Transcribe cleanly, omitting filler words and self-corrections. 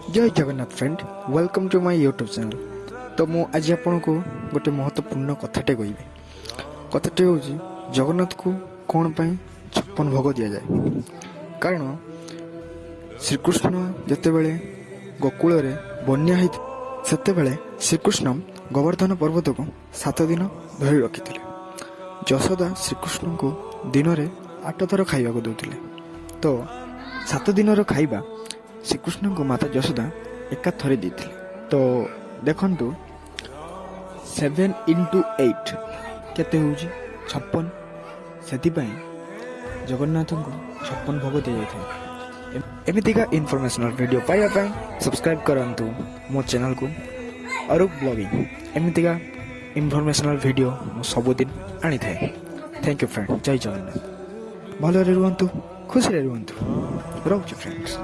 जय Jagannath friend welcome to my YouTube channel. तो मु आज आपन को गोटे महत्वपूर्ण कथाटे कहबी। कथाटे हूँ जगन्नाथ को कौन पाई 56 भोग दि जाए। कारण श्रीकृष्ण जितेबले गोकुल बन्या होते श्रीकृष्ण गोवर्धन पर्वत को 7 दिन धरी रखी। यशोदा श्रीकृष्ण को दिन में 8 थर खाइबा दौले। तो 7 दिन खाइबा श्रीकृष्ण को माता यशोदा एका थरे देते। तो देखंतु 7 into 8 केते होउची 56। सेतिपाई जगन्नाथ को 56 भोग दि जाए। एमितिका इनफॉरमेशनल वीडियो पाइबा पाई सब्सक्राइब करंतु मो चैनल को अरूप ब्लॉगिंग। एमितिका इनफॉरमेशनल वीडियो मो सबुदिन आनी थाए। Thank you friend. जय जगन्नाथ। भलरे रुहंतु, खुशी रे रुहंतु। रहुची फ्रेंड्स।